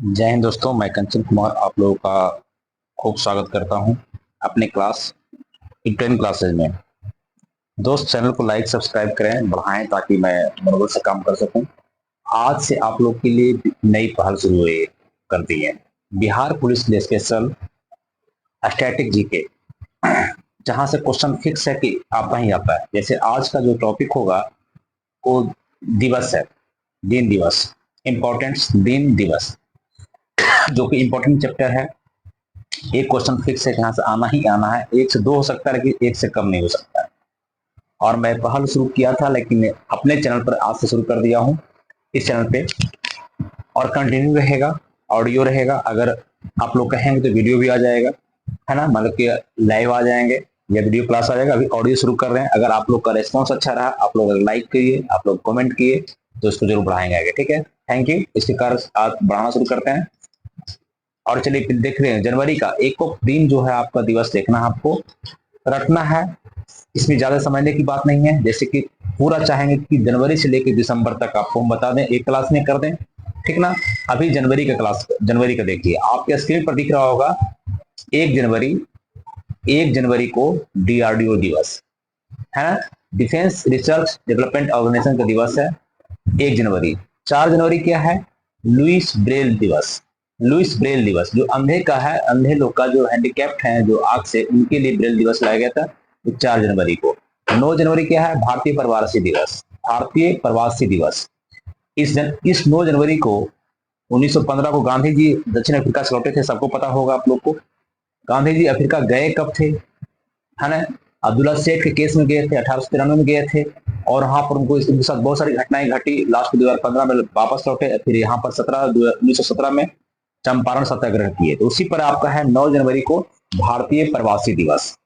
जय हिंद दोस्तों, मैं कंचन कुमार आप लोगों का खूब स्वागत करता हूं अपने क्लास इंटर्न क्लासेज में। दोस्त चैनल को लाइक सब्सक्राइब करें, बढ़ाएं ताकि मैं मनोबल से काम कर सकूं। आज से आप लोग के लिए नई पहल शुरू हुई कर दी है बिहार पुलिस के लिए स्पेशल स्टैटिक जीके, जहां से क्वेश्चन फिक्स है कि आपका ही आता है। जैसे आज का जो टॉपिक होगा वो दिवस है, दिन दिवस, इम्पोर्टेंस दिन दिवस, जो कि इम्पोर्टेंट चैप्टर है। एक क्वेश्चन फिक्स है, यहाँ से आना ही आना है। एक से दो हो सकता है लेकिन एक से कम नहीं हो सकता है। और मैं पहल शुरू किया था लेकिन अपने चैनल पर आज से शुरू कर दिया हूँ इस चैनल पे, और कंटिन्यू रहेगा, ऑडियो रहेगा। अगर आप लोग कहेंगे तो वीडियो भी आ जाएगा, है ना, मतलब कि लाइव आ जाएंगे या वीडियो क्लास आ जाएगा। अभी ऑडियो शुरू कर रहे हैं। अगर आप लोग का रिस्पॉन्स अच्छा रहा, आप लोग अगर लाइक किए, आप लोग कमेंट किए, तो इसको जरूर बढ़ाएंगे आगे। ठीक है, थैंक यू। इसके कार्य आज बढ़ाना शुरू करते हैं। और चलिए फिर देख रहे हैं जनवरी का एक दिन जो है आपका दिवस देखना है, आपको रटना है। इसमें ज्यादा समझने की बात नहीं है। जैसे कि पूरा चाहेंगे कि जनवरी से लेकर दिसंबर तक आपको हम बता दें, एक क्लास में कर दें, ठीक ना। अभी जनवरी का क्लास, जनवरी का देखिए, आपके स्क्रीन पर दिख रहा होगा 1 जनवरी। 1 जनवरी को डीआरडीओ दिवस है ना, डिफेंस रिसर्च डेवलपमेंट ऑर्गेनाइजेशन का दिवस है 1 जनवरी। 4 जनवरी क्या है? लुइस ब्रेल दिवस। लुइस ब्रेल दिवस जो अंधे का है, अंधे लोग का, जो हैंडीकैप्ड हैं, जो आंख से, उनके लिए ब्रेल दिवस लाया गया था 4 जनवरी को। 9 जनवरी क्या है? भारतीय प्रवासी दिवस। भारतीय प्रवासी दिवस। इस 9 जनवरी को 1915 को गांधी जी दक्षिण अफ्रीका से लौटे थे, सबको पता होगा आप लोग को। गांधी जी अफ्रीका गए कब थे, है ना? अब्दुल्ला सेठ के केस में गए थे, 1893 में गए थे, और वहां पर उनको इनके साथ बहुत सारी घटनाएं घटी। लास्ट 2015 में वापस लौटे, फिर यहाँ पर 1917 में चंपारण सत्याग्रह किए। तो उसी पर आपका है 9 जनवरी को भारतीय प्रवासी दिवस।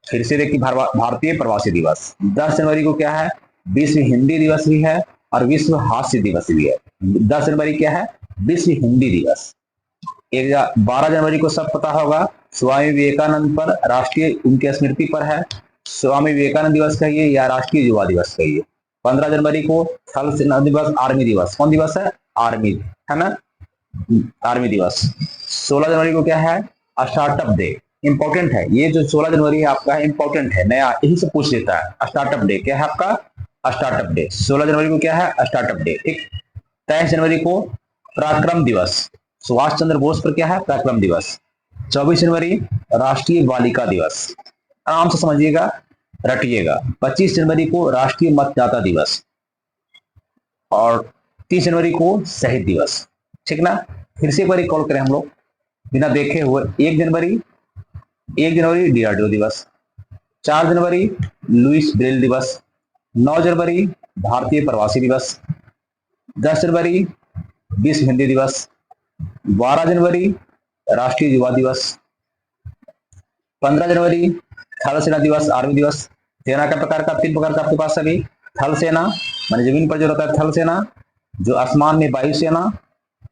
फिर से देखिए, भारतीय प्रवासी दिवस। 10 जनवरी को क्या है? विश्व हिंदी दिवस भी है और विश्व हास्य दिवस भी है। 10 जनवरी क्या है? विश्व हिंदी दिवस। 12 जनवरी को सब पता होगा, स्वामी विवेकानंद पर राष्ट्रीय, उनके स्मृति पर है, स्वामी विवेकानंद दिवस कहिए या राष्ट्रीय युवा दिवस कहिए। 15 जनवरी को थल सेना दिवस, आर्मी दिवस। कौन दिवस है? आर्मी, है ना, आर्मी दिवस। 16 जनवरी को क्या है? Startup day. इंपॉर्टेंट है ये जो 16 जनवरी है आपका, इंपॉर्टेंट है, नया, यही से पूछ लेता है। स्टार्टअप डे क्या है आपका? Startup day. 16 जनवरी को क्या है? स्टार्टअप डे, ठीक। 23 जनवरी को पराक्रम दिवस। सुभाष चंद्र बोस पर क्या है? पराक्रम दिवस। 24 जनवरी राष्ट्रीय बालिका दिवस। आराम से समझिएगा, रटिएगा। 25 जनवरी को राष्ट्रीय मतदाता दिवस, और 30 जनवरी को शहीद दिवस, ठीक ना। फिर से एक बार रिकॉल करें हम लोग बिना देखे हुए। 1 जनवरी डीआरडीओ दिवस। 4 जनवरी लुइस ब्रेल दिवस। 9 जनवरी भारतीय प्रवासी दिवस। 10 जनवरी विश्व हिंदी दिवस। 12 जनवरी राष्ट्रीय युवा दिवस। 15 जनवरी थल सेना दिवस, आर्मी दिवस। सेना का प्रकार का 3 प्रकार का आपके पास सभी। थल सेना माने जमीन पर जो रहता है थल सेना, जो आसमान में वायु सेना,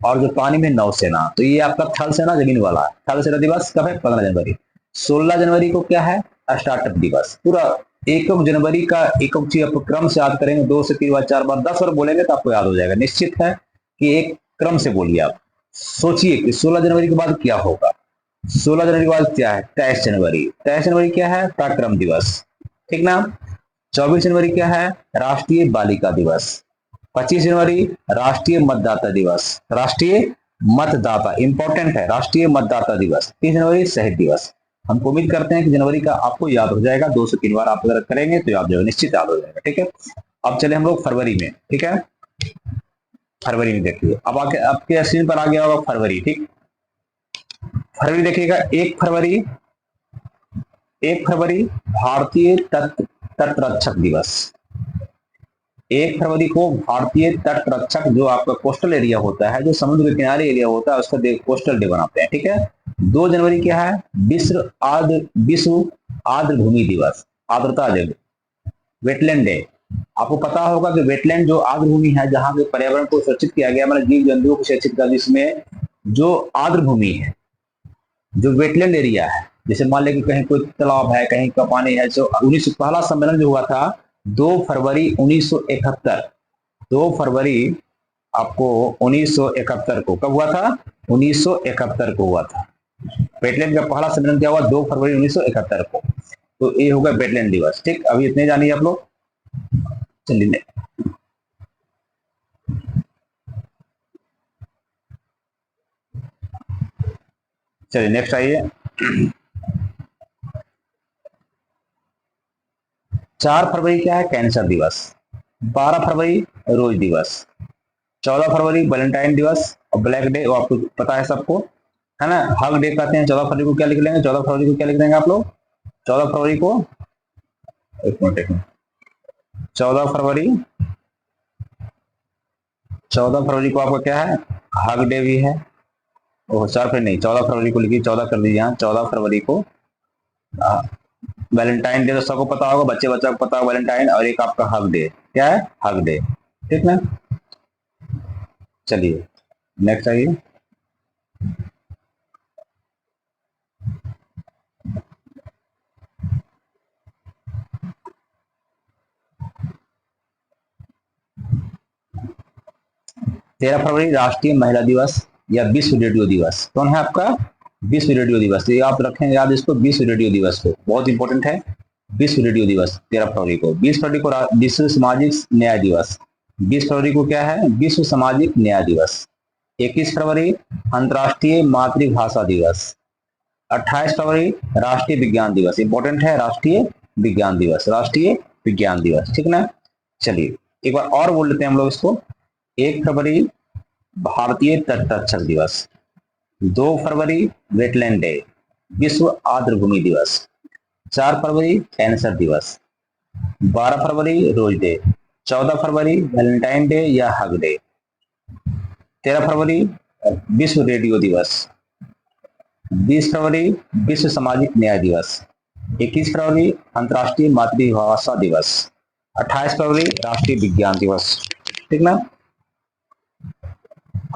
और जो पानी में नौसेना। तो ये आपका थल सेना जमीन वाला है। थल सेना दिवस कब है? 15 जनवरी। 16 जनवरी को क्या है? स्टार्टअप दिवस। पूरा एक जनवरी का एक चीज आप क्रम से याद करेंगे, 2 से 3 बार 4 बार 10 बार बोलेंगे तो आपको याद हो जाएगा। निश्चित है कि एक क्रम से बोलिए आप। सोचिए कि 16 जनवरी के बाद क्या होगा। 16 जनवरी के बाद क्या है? 23 जनवरी। 23 जनवरी क्या है? पराक्रम दिवस, ठीक ना। 24 जनवरी क्या है? राष्ट्रीय बालिका दिवस। 25 जनवरी राष्ट्रीय मतदाता दिवस। राष्ट्रीय मतदाता इंपॉर्टेंट है, राष्ट्रीय मतदाता दिवस। 30 जनवरी शहीद दिवस। हम उम्मीद करते हैं कि जनवरी का आपको याद हो जाएगा। 2 से 3 बार आप अगर करेंगे तो याद हो जाएगा, निश्चित याद हो जाएगा, ठीक है। अब चले हम लोग फरवरी में, ठीक है। फरवरी में देखिए, अब आके आपके स्क्रीन पर आ गया होगा फरवरी, ठीक। फरवरी देखिएगा, 1 फरवरी, 1 फरवरी भारतीय तट रक्षक दिवस। 1 फरवरी को भारतीय तट रक्षक, जो आपका कोस्टल एरिया होता है, जो समुद्र के किनारे एरिया होता है, उसका कोस्टल डे बनाते हैं, ठीक है। 2 जनवरी क्या है? विश्व आर्द्र भूमि दिवस, आर्द्रता डे, वेटलैंड डे। आपको पता होगा कि वेटलैंड जो आर्द्र भूमि है, जहां पे पर्यावरण को सुरक्षित किया गया, मतलब जीव जंतुओं को सुरक्षित किया, जिसमें जो आर्द्र भूमि है, जो वेटलैंड एरिया है, जैसे मान लें कि कहीं कोई तालाब है, कहीं का पानी है। जो 19 पहला सम्मेलन जो हुआ था 2 फरवरी 1971, 2 फरवरी आपको 1971 को कब हुआ था? 1971 को हुआ था। वेटलैंड का पहला सम्मेलन क्या हुआ? 2 फरवरी 1971 को। तो ये होगा वेटलैंड दिवस। ठीक, अभी इतने जानिए आप लोग। चलिए चलिए नेक्स्ट आइए। 4 फरवरी क्या है? कैंसर दिवस। 12 फरवरी रोज दिवस। 14 फरवरी वैलेंटाइन दिवस और ब्लैक डे, वो आपको पता है सबको, है ना। हग डे कहते हैं। 14 फरवरी को क्या लिख लेंगे? 14 फरवरी को क्या लिख देंगे आप लोग? 14 फरवरी को, एक मिनट, 14 फरवरी, 14 फरवरी को आपका क्या है? हग डे भी है। ओह 4 फरवरी नहीं, 14 फरवरी को लिखिए, 14 कर दीजिए यहाँ। 14 फरवरी को वैलेंटाइन डे तो सबको पता होगा, बच्चे बच्चा को पता होगा वैलेंटाइन। और एक आपका हग डे, क्या है? Hug day. ठीक ना। चलिए नेक्स्ट आइए। तेरह फरवरी राष्ट्रीय महिला दिवस या विश्व रेडियो दिवस। कौन है आपका? विश्व रेडियो दिवस। ये आप रखें याद इसको, विश्व रेडियो दिवस को, बहुत इंपॉर्टेंट है। विश्व रेडियो दिवस 13 फरवरी को। 20 फरवरी को विश्व सामाजिक न्याय दिवस। 20 फरवरी को क्या है? विश्व सामाजिक न्याय दिवस। 21 फरवरी अंतर्राष्ट्रीय मातृभाषा दिवस। 28 फरवरी राष्ट्रीय विज्ञान दिवस। इंपॉर्टेंट है, राष्ट्रीय विज्ञान दिवस, राष्ट्रीय विज्ञान दिवस। ठीक ना। चलिए एक बार और बोल लेते हैं हम लोग इसको। 1 फरवरी भारतीय तटरक्षक दिवस। 2 फरवरी वेटलैंड डे, विश्व आर्द्रभूमि दिवस। 4 फरवरी कैंसर दिवस। 12 फरवरी रोज डे। 14 फरवरी वैलेंटाइन डे या हग डे। 13 फरवरी विश्व रेडियो दिवस। 20 फरवरी विश्व सामाजिक न्याय दिवस। 21 फरवरी अंतर्राष्ट्रीय मातृभाषा दिवस। 28 फरवरी राष्ट्रीय विज्ञान दिवस। ठीक ना।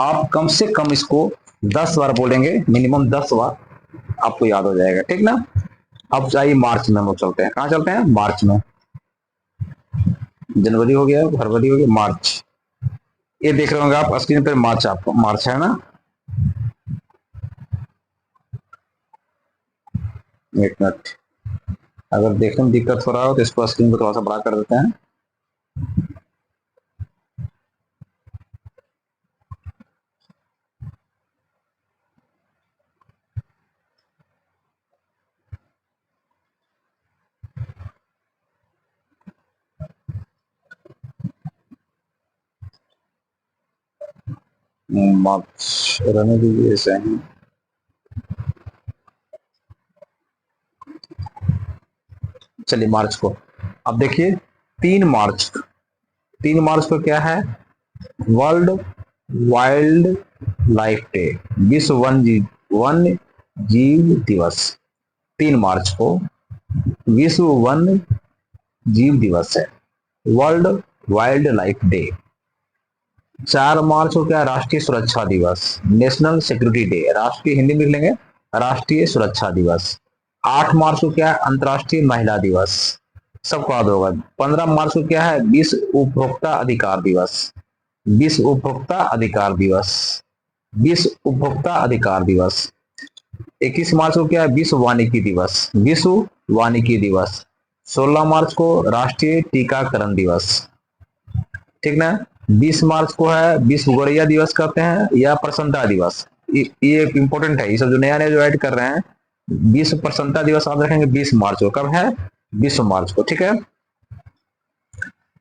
आप कम से कम इसको 10 बार बोलेंगे, मिनिमम 10 बार, आपको याद हो जाएगा। ठीक ना। अब चाहिए मार्च में हम लोग चलते हैं। कहाँ चलते हैं? मार्च में। जनवरी हो गया, फरवरी हो गया, मार्च। ये देख रहे होंगे आप स्क्रीन पर, मार्च, आपको मार्च है ना। एक मिनट, अगर देखने में दिक्कत हो रहा हो तो इसको स्क्रीन को थोड़ा सा बड़ा कर देते हैं। मार्च रहने दीजिए ऐसे ही। चलिए मार्च को अब देखिए। 3 मार्च, 3 मार्च को क्या है? वर्ल्ड वाइल्ड लाइफ डे, विश्व वन जीव दिवस। 3 मार्च को विश्व वन जीव दिवस है, वर्ल्ड वाइल्ड लाइफ डे। 4 मार्च को क्या? राष्ट्रीय सुरक्षा दिवस, नेशनल सिक्योरिटी डे। राष्ट्रीय हिंदी में लिख लेंगे, राष्ट्रीय सुरक्षा दिवस। 8 मार्च को क्या है? अंतर्राष्ट्रीय महिला दिवस, सबको याद होगा। 15 मार्च को क्या है? विश्व उपभोक्ता अधिकार दिवस, विश्व उपभोक्ता अधिकार दिवस, विश्व उपभोक्ता अधिकार दिवस। 21 मार्च को क्या है? विश्व वानिकी दिवस, विश्व वानिकी दिवस। 16 मार्च को राष्ट्रीय टीकाकरण दिवस। ठीक ना। 20 मार्च को है विश्व गौरैया दिवस कहते हैं या प्रसन्नता दिवस। ये इंपॉर्टेंट है, ये सब जो नया नया जो ऐड कर रहे हैं। विश्व प्रसन्नता दिवस आप रखेंगे 20 मार्च को। कब है? 20 मार्च को। ठीक है।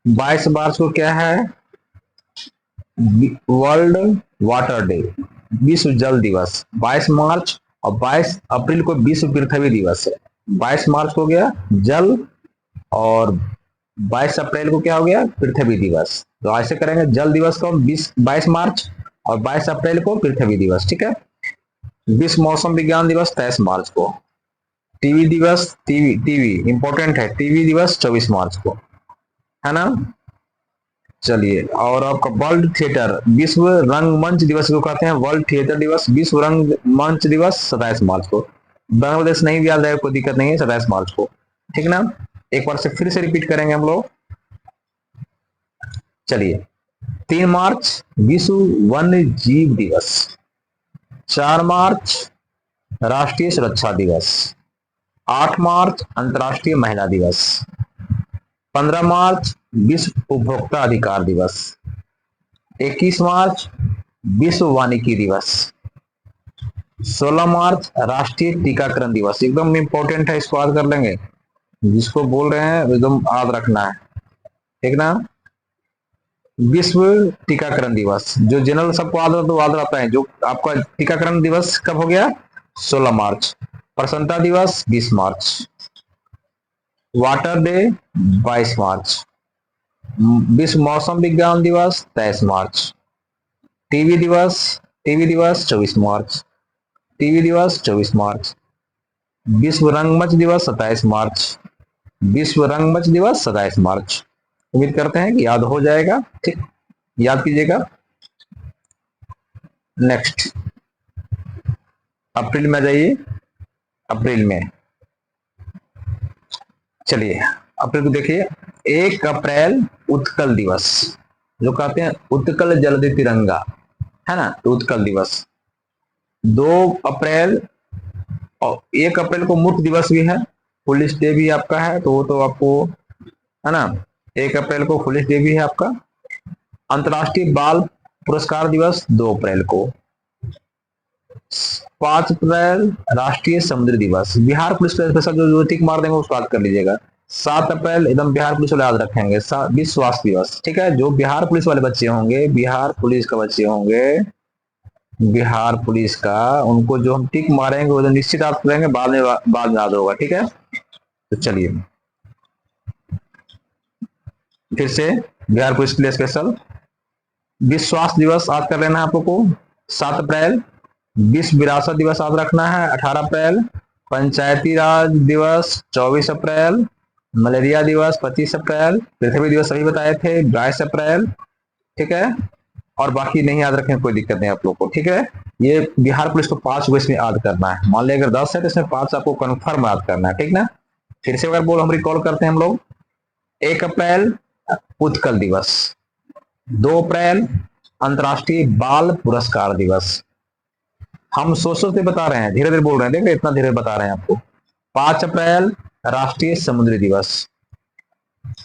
22 मार्च को क्या है? वर्ल्ड वाटर डे, विश्व जल दिवस। 22 मार्च और 22 अप्रैल को विश्व पृथ्वी दिवस है। 22 मार्च को गया जल, और 22 अप्रैल को क्या हो गया? पृथ्वी दिवस। तो ऐसे करेंगे, जल दिवस को 22 मार्च और 22 अप्रैल को पृथ्वी दिवस। ठीक है। विश्व मौसम विज्ञान दिवस 23 मार्च को। टीवी दिवस, टीवी इंपॉर्टेंट है, टीवी दिवस 24 मार्च को, है ना। चलिए, और आपका वर्ल्ड थिएटर, विश्व रंगमंच दिवस को कहते हैं वर्ल्ड थिएटर दिवस, विश्व रंगमंच दिवस 27 मार्च को। बांग्लादेश नहीं भी याद रहेगा, कोई दिक्कत नहीं है, 27 मार्च को। ठीक ना। एक बार से फिर से रिपीट करेंगे हम लोग। चलिए, 3 मार्च विश्व वन्य जीव दिवस, 4 मार्च राष्ट्रीय सुरक्षा दिवस, 8 मार्च अंतर्राष्ट्रीय महिला दिवस, 15 मार्च विश्व उपभोक्ता अधिकार दिवस, 21 मार्च विश्व वानिकी दिवस, 16 मार्च राष्ट्रीय टीकाकरण दिवस। एकदम इंपॉर्टेंट है, इसको याद कर लेंगे, जिसको बोल रहे हैं एकदम याद रखना है, ठीक ना। विश्व टीकाकरण दिवस, जो जनरल सबको याद रहता है, जो आपका टीकाकरण दिवस कब हो गया, 16 मार्च। प्रसन्नता दिवस 20 मार्च, वाटर डे 22 मार्च, विश्व मौसम विज्ञान दिवस 23 मार्च, टीबी दिवस 24 मार्च, टीबी दिवस 24 मार्च, विश्व रंगमंच दिवस 27 मार्च, विश्व रंगमंच दिवस 27 मार्च। उम्मीद करते हैं कि याद हो जाएगा, ठीक, याद कीजिएगा। नेक्स्ट अप्रैल में जाइए, अप्रैल में चलिए अप्रैल को देखिए। 1 अप्रैल उत्कल दिवस, जो कहते हैं उत्कल जलदि तिरंगा, है ना, तो उत्कल दिवस। 2 अप्रैल और 1 अप्रैल को मूर्ख दिवस भी है, पुलिस डे भी आपका है, तो वो तो आपको है ना। 1 अप्रैल को पुलिस डे भी है आपका। अंतर्राष्ट्रीय बाल पुरस्कार दिवस 2 अप्रैल को। 5 अप्रैल राष्ट्रीय समुद्री दिवस, बिहार पुलिस का स्पेशल जो टिक मार देंगे उसको याद कर लीजिएगा। 7 अप्रैल एकदम बिहार पुलिस वाले याद रखेंगे, विश्व स्वास्थ्य दिवस, ठीक है। जो बिहार पुलिस वाले बच्चे होंगे, बिहार पुलिस का बच्चे होंगे, बिहार पुलिस का, उनको जो हम टिक मारेंगे वो तो निश्चित याद करेंगे, बाद में याद होगा, ठीक है। तो चलिए फिर से बिहार पुलिस के लिए स्पेशल विश्व स्वास्थ्य दिवस याद कर लेना है आप लोग को। 7 अप्रैल विश्व विरासत दिवस याद रखना है। 18 अप्रैल पंचायती राज दिवस, 24 अप्रैल मलेरिया दिवस, 25 अप्रैल पृथ्वी दिवस सभी बताए थे, 22 अप्रैल, ठीक है। और बाकी नहीं याद रखें कोई दिक्कत नहीं आप लोग को, ठीक है। ये बिहार पुलिस को 5 को इसमें याद करना है, मान लिया अगर 10 है तो इसमें 5 आपको कन्फर्म याद करना है, ठीक ना। फिर से अगर बोल हम रिकॉल करते हैं हम लोग। 1 अप्रैल उत्कल दिवस, 2 अप्रैल अंतर्राष्ट्रीय बाल पुरस्कार दिवस। हम सोच सोच के बता रहे हैं, धीरे धीरे बोल रहे हैं, देखिए इतना धीरे बता रहे हैं आपको। 5 अप्रैल राष्ट्रीय समुद्री दिवस,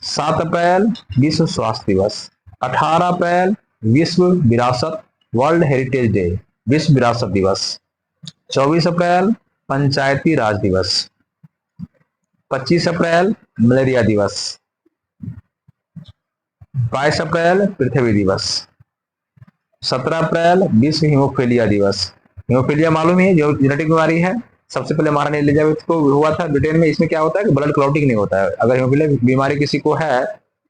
7 अप्रैल विश्व स्वास्थ्य दिवस, 18 अप्रैल विश्व विरासत वर्ल्ड हेरिटेज डे, विश्व विरासत दिवस, 24 अप्रैल पंचायती राज दिवस, 25 अप्रैल मलेरिया दिवस, 22 अप्रैल पृथ्वी दिवस, 17 अप्रैल विश्व हीमोफीलिया दिवस। हीमोफीलिया मालूम ही है, जो जेनेटिक बीमारी है, सबसे पहले महारानी एलिजाबेथ को हुआ था ब्रिटेन में। इसमें क्या होता है कि ब्लड क्लॉटिंग नहीं होता है। अगर हीमोफीलिया बीमारी किसी को है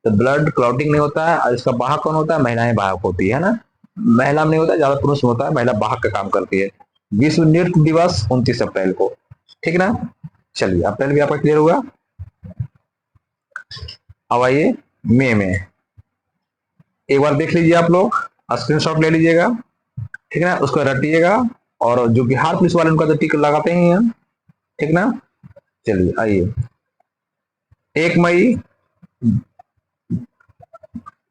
तो ब्लड क्लॉटिंग नहीं होता है, और इसका वाहक कौन होता है, महिलाएं वाहक होती है ना। महिला में नहीं होता है, ज्यादा पुरुष में होता है, महिला वाहक का काम करती है। विश्व नृत्य दिवस 29 अप्रैल को, ठीक ना। चलिए अप्रैल भी आपका क्लियर हुआ। अब आइए मई में, एक बार देख लीजिए आप लोग, स्क्रीनशॉट ले लीजिएगा, ठीक ना, उसको रटिएगा। और जो बिहार पुलिस वाले उनका तो टिक लगाते ही हैं, ठीक ना। चलिए आइए 1 मई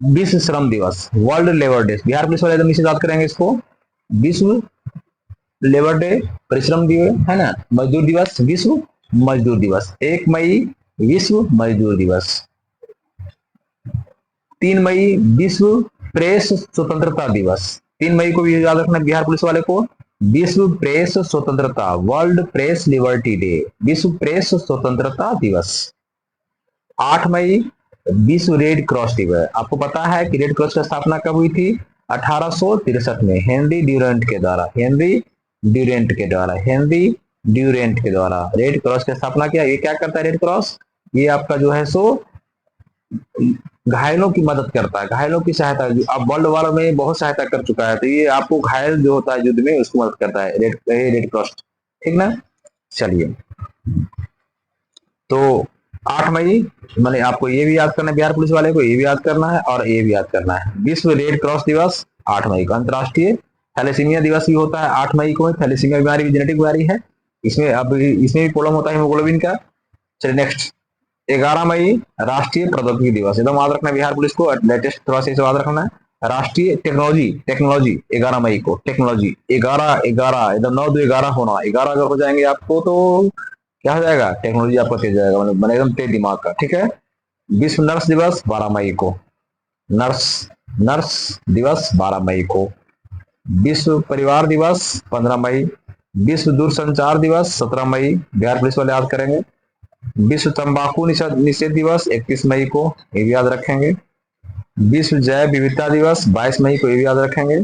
विश्व श्रम दिवस, world labour day. Bihar police वाले एकदम नीचे याद करेंगे इसको, विश्व लेबर डे, परिश्रम दिवस, है ना, मजदूर दिवस, विश्व मजदूर दिवस। 1 मई विश्व मजदूर दिवस। 3 मई विश्व प्रेस स्वतंत्रता दिवस, 3 मई को भी याद रखना बिहार पुलिस वाले को। विश्व प्रेस स्वतंत्रता, वर्ल्ड प्रेस लिबर्टी डे, विश्व प्रेस स्वतंत्रता दिवस। 8 मई विश्व रेड क्रॉस दिवस। आपको पता है कि रेड क्रॉस की स्थापना कब हुई थी, 1863 में, हेनरी ड्यूरेंट के द्वारा, हेनरी ड्यूरेंट के द्वारा रेड क्रॉस की स्थापना किया। ये क्या करता है रेड क्रॉस, ये आपका जो है सो घायलों की मदद करता है, घायलों की सहायता। अब वर्ल्ड वार में बहुत सहायता कर चुका है, तो ये आपको घायल जो होता है युद्ध में उसको मदद करता है, रेड क्रॉस, ठीक ना। चलिए तो 8 मई मैंने आपको ये भी याद करना है, बिहार पुलिस वाले को ये भी याद करना है और ये भी याद करना है। विश्व रेड क्रॉस दिवस 8 मई को। अंतर्राष्ट्रीय थैलेसीमिया दिवस भी होता है 8 मई को। थैलेसीमिया बीमारी भी जेनेटिक बीमारी है, इसमें अब इसमें भी प्रॉब्लम होता है हीमोग्लोबिन का। चलिए नेक्स्ट 11 मई राष्ट्रीय प्रौद्योगिकी दिवस, एकदम याद रखना है बिहार पुलिस को, लेटेस्ट थोड़ा सा याद रखना है। राष्ट्रीय टेक्नोलॉजी टेक्नोलॉजी 11 मई को, टेक्नोलॉजी 11 एकदम 9 2 11 होना, 11 अगर हो जाएंगे आपको तो क्या हो जाएगा, टेक्नोलॉजी आपका तेज जाएगा, मतलब एकदम तेज दिमाग का, ठीक है। विश्व नर्स दिवस 12 मई को, नर्स नर्स दिवस 12 मई को। विश्व परिवार दिवस 15 मई। विश्व दूरसंचार दिवस 17 मई, बिहार पुलिस वाले याद करेंगे। विश्व तंबाकू निषेध दिवस 21 मई को, ये भी याद रखेंगे। विश्व जैव विविधता दिवस 22 मई को, ये भी याद रखेंगे।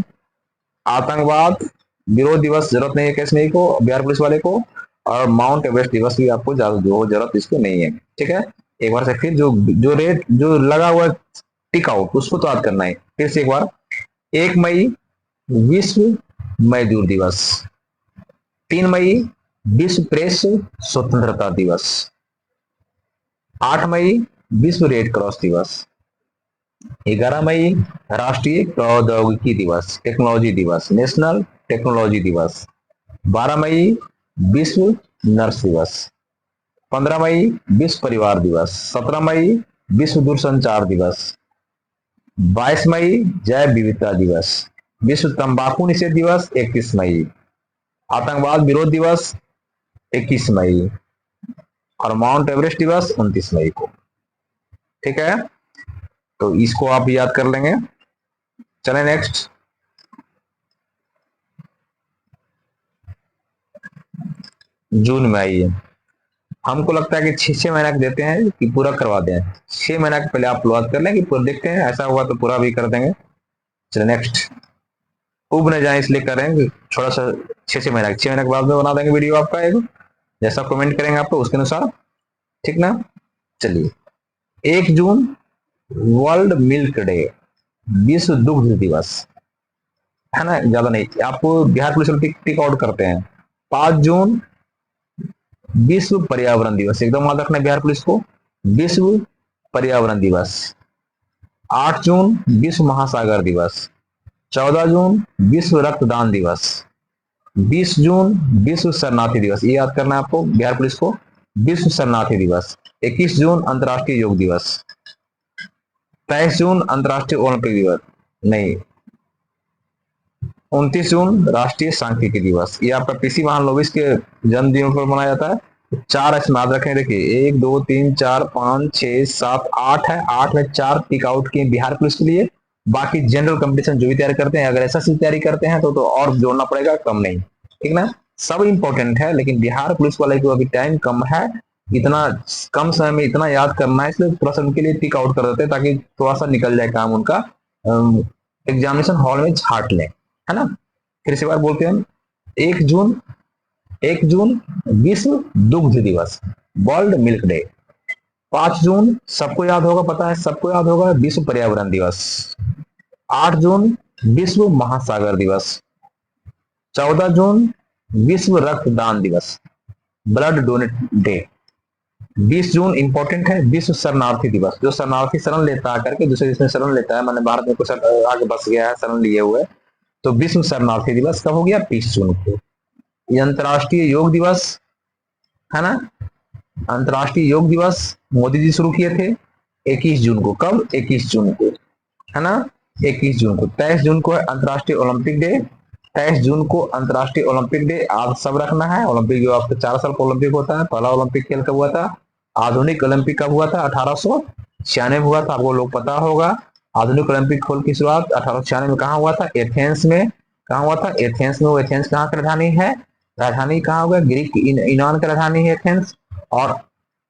आतंकवाद विरोध दिवस जरूरत नहीं है 21 मई को बिहार पुलिस वाले को। और माउंट एवरेस्ट दिवस भी आपको जरूरत इसको नहीं है, ठीक है। एक बार से फिर जो लगा हुआ टिक आउट उसको तो याद करना है फिर से एक बार। 1 मई विश्व मजदूर दिवस, 3 मई विश्व प्रेस स्वतंत्रता दिवस, 8 मई विश्व रेड क्रॉस दिवस, 11 मई राष्ट्रीय प्रौद्योगिकी दिवस, टेक्नोलॉजी दिवस, नेशनल टेक्नोलॉजी दिवस, 12 मई विश्व नर्स दिवस, 15 मई विश्व परिवार दिवस, 17 मई विश्व दूरसंचार दिवस, 22 मई जैव विविधता दिवस, विश्व तंबाकू निषेध दिवस 31 मई, आतंकवाद विरोध दिवस 21 मई और माउंट एवरेस्ट दिवस 29 मई को, ठीक है। तो इसको आप याद कर लेंगे। चलें नेक्स्ट, जून में आइए। हमको लगता है कि 6 महीना का देते हैं कि पूरा करवा दें, 6 महीना के पहले आप याद कर लें कि पूरा देखते हैं, ऐसा हुआ तो पूरा भी कर देंगे। चलिए नेक्स्ट, उब न जाए इसलिए करेंगे थोड़ा सा 6 महीना, 6 महीने के बाद में बना देंगे वीडियो आपका एक, जैसा कमेंट करेंगे आप तो उसके अनुसार, ठीक ना। चलिए, 1 जून वर्ल्ड मिल्क डे, विश्व दुग्ध दिवस, है ना, ज्यादा नहीं, आपको बिहार पुलिस टिक आउट करते हैं। 5 जून विश्व पर्यावरण दिवस, एकदम याद रखना बिहार पुलिस को, विश्व पर्यावरण दिवस। 8 जून विश्व महासागर दिवस, 14 जून विश्व रक्तदान दिवस, 20 जून विश्व शरणार्थी दिवस, ये याद करना है आपको बिहार पुलिस को, विश्व शरणार्थी दिवस। 21 जून अंतर्राष्ट्रीय योग दिवस, 23 जून अंतर्राष्ट्रीय ओलंपिक दिवस नहीं, 29 जून राष्ट्रीय सांख्यिकी दिवस, ये आपका पीसी महालनोबिस के जन्मदिन पर मनाया जाता है। 4 इसमें याद रखें, देखिए 1 2 3 4 5 6 7 8 है, 8 में 4 टिक आउट किए बिहार पुलिस के लिए। बाकी जनरल कंपटीशन जो भी तैयारी करते हैं, अगर एसएससी तैयारी करते हैं तो और जोड़ना पड़ेगा, कम नहीं, ठीक ना। सब इंपॉर्टेंट है, लेकिन बिहार पुलिस वाले को अभी टाइम कम है, इतना कम समय में इतना याद करना है, इसलिए थोड़ा सा उनके लिए टिक आउट कर देते हैं ताकि थोड़ा सा निकल जाए काम उनका, एग्जामिनेशन हॉल में छाट लें, है ना। फिर से बार बोलते हैं, 1 जून विश्व दुग्ध दिवस, वर्ल्ड मिल्क डे। 5 जून सबको याद होगा, पता है सबको याद होगा, विश्व पर्यावरण दिवस। 8 जून विश्व महासागर दिवस। 14 जून विश्व रक्तदान दिवस, ब्लड डोनेट डे। 20 जून इंपॉर्टेंट है, विश्व शरणार्थी दिवस, जो शरणार्थी शरण लेता है करके दूसरे देश में शरण लेता है, मैंने भारत में कुछ आगे बस गया है शरण लिए हुए, तो विश्व शरणार्थी दिवस कब हो गया, 20 जून को। ये अंतर्राष्ट्रीय योग दिवस है ना, अंतर्राष्ट्रीय योग दिवस मोदी जी शुरू किए थे 21 जून को, कब, 21 जून को, है ना, 21 जून को। 23 जून को है अंतर्राष्ट्रीय ओलंपिक डे, 23 जून को अंतर्राष्ट्रीय ओलंपिक डे, आज सब रखना है। ओलंपिक जो आपको 4 साल का ओलंपिक होता है, पहला ओलंपिक खेल कब हुआ था, आधुनिक ओलंपिक कब हुआ था, 1896 हुआ था, आपको लोग पता होगा। आधुनिक ओलंपिक खेल की शुरुआत 1896 में कहाँ हुआ था, एथेंस में, कहाँ हुआ था, एथेंस में। वो एथेंस कहाँ की राजधानी है, राजधानी कहाँ होगा, ग्रीक यूनान की राजधानी है एथेंस। और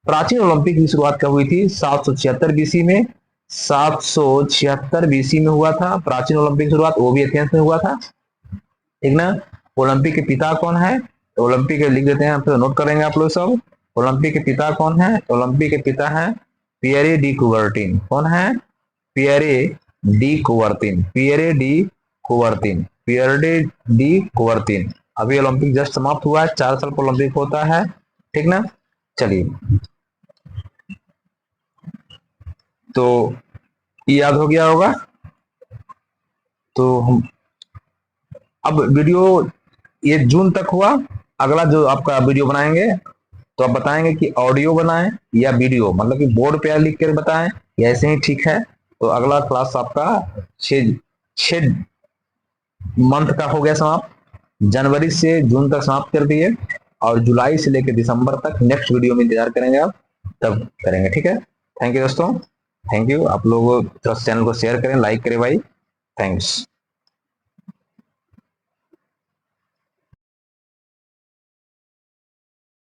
प्राचीन ओलंपिक की शुरुआत कब हुई थी, 776 बीसी में, 776 बीसी में हुआ था प्राचीन ओलंपिक शुरुआत, वो भी एथेंस में हुआ था, ठीक ना। ओलंपिक के पिता कौन है, ओलंपिक लिख देते हैं, फिर नोट करेंगे आप लोग सब। ओलंपिक के पिता कौन है, ओलंपिक के पिता है पियरे डी कुबर्टिन। कौन है, Pierre de Coubertin, Pierre de Coubertin, Pierre de Coubertin. अभी ओलंपिक जस्ट समाप्त हुआ है, 4 साल का ओलंपिक होता है, ठीक ना। चलिए, तो याद हो गया होगा। तो हम अब वीडियो ये जून तक हुआ, अगला जो आपका वीडियो बनाएंगे तो आप बताएंगे कि ऑडियो बनाएं या वीडियो, मतलब कि बोर्ड पे लिख कर बताएं या ऐसे ही ठीक है। तो अगला क्लास आपका 6 6 मंथ का हो गया समाप्त। जनवरी से जून तक समाप्त कर दिए, और जुलाई से लेकर दिसंबर तक नेक्स्ट वीडियो में इंतजार करेंगे आप, तब करेंगे। ठीक है, थैंक यू दोस्तों, थैंक यू। आप लोग चैनल को शेयर करें, लाइक करें भाई, थैंक्स।